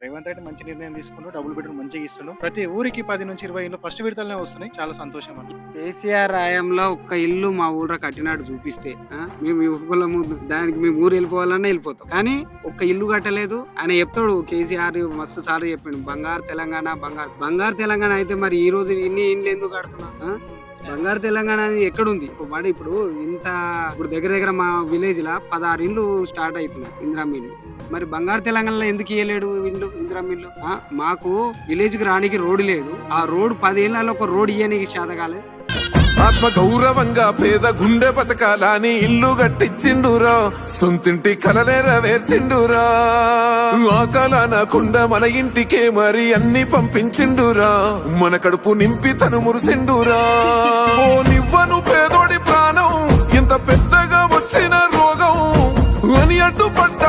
రేవంత్ రెడ్డి మంచి నిర్ణయం తీసుకుంటూ డబుల్ బెడ్రూమ్ మంచిగా ఇస్తున్నాడు. ప్రతి ఊరికి 10 నుంచి 20 ఇల్లు ఫస్ట్ విడతలనే వస్తున్నాయి. చాలా సంతోషం అండి. కేసీఆర్ హయాంలో ఒక్క ఇల్లు మా ఊళ్ళో కట్టినాడు చూపిస్తే మేము యువకులము దానికి మేము ఊరు వెళ్ళిపోవాలన్నా వెళ్ళిపోతాం. కానీ ఒక్క ఇల్లు కట్టలేదు. ఆయన చెప్తాడు కేసీఆర్ మస్తు సార్లు చెప్పిండు బంగారు తెలంగాణ బంగారు తెలంగాణ అయితే మరి ఈ రోజు ఇన్ని ఇండ్లు ఎందుకు కడుతున్నా? బంగారు తెలంగాణ అనేది ఎక్కడుంది? ఇప్పుడు ఇంత ఇప్పుడు దగ్గర మా విలేజ్ లా 16 ఇండ్లు స్టార్ట్ అవుతున్నాయి ఇందిరమ్మ ఇల్లు. మరి బంగారు తెలంగాణలో ఎందుకు ఇయ్యలేడు ఇండ్లు ఇందిరమ్మ ఇల్లు? మాకు విలేజ్ కి రానికి రోడ్డు లేదు. ఆ రోడ్ 10 ఏళ్ళలో ఒక రోడ్ ఇయ్యనికి శాతకాలే. ఆత్మ గౌరవంగా పేద గుండె బతకాలని ఇల్లు కట్టించిండురా, సొంతింటి కలనేరవేర్చిండురా. ఆకలనకుండా మన ఇంటికే మరి అన్ని పంపించిండురా, మన కడుపు నింపి తను మురిసిండురా. ఓ నివ్వను పేదోడి ప్రాణం ఎంత పెద్దగా వచ్చిన రోగం అని అడ్డుపడ్డ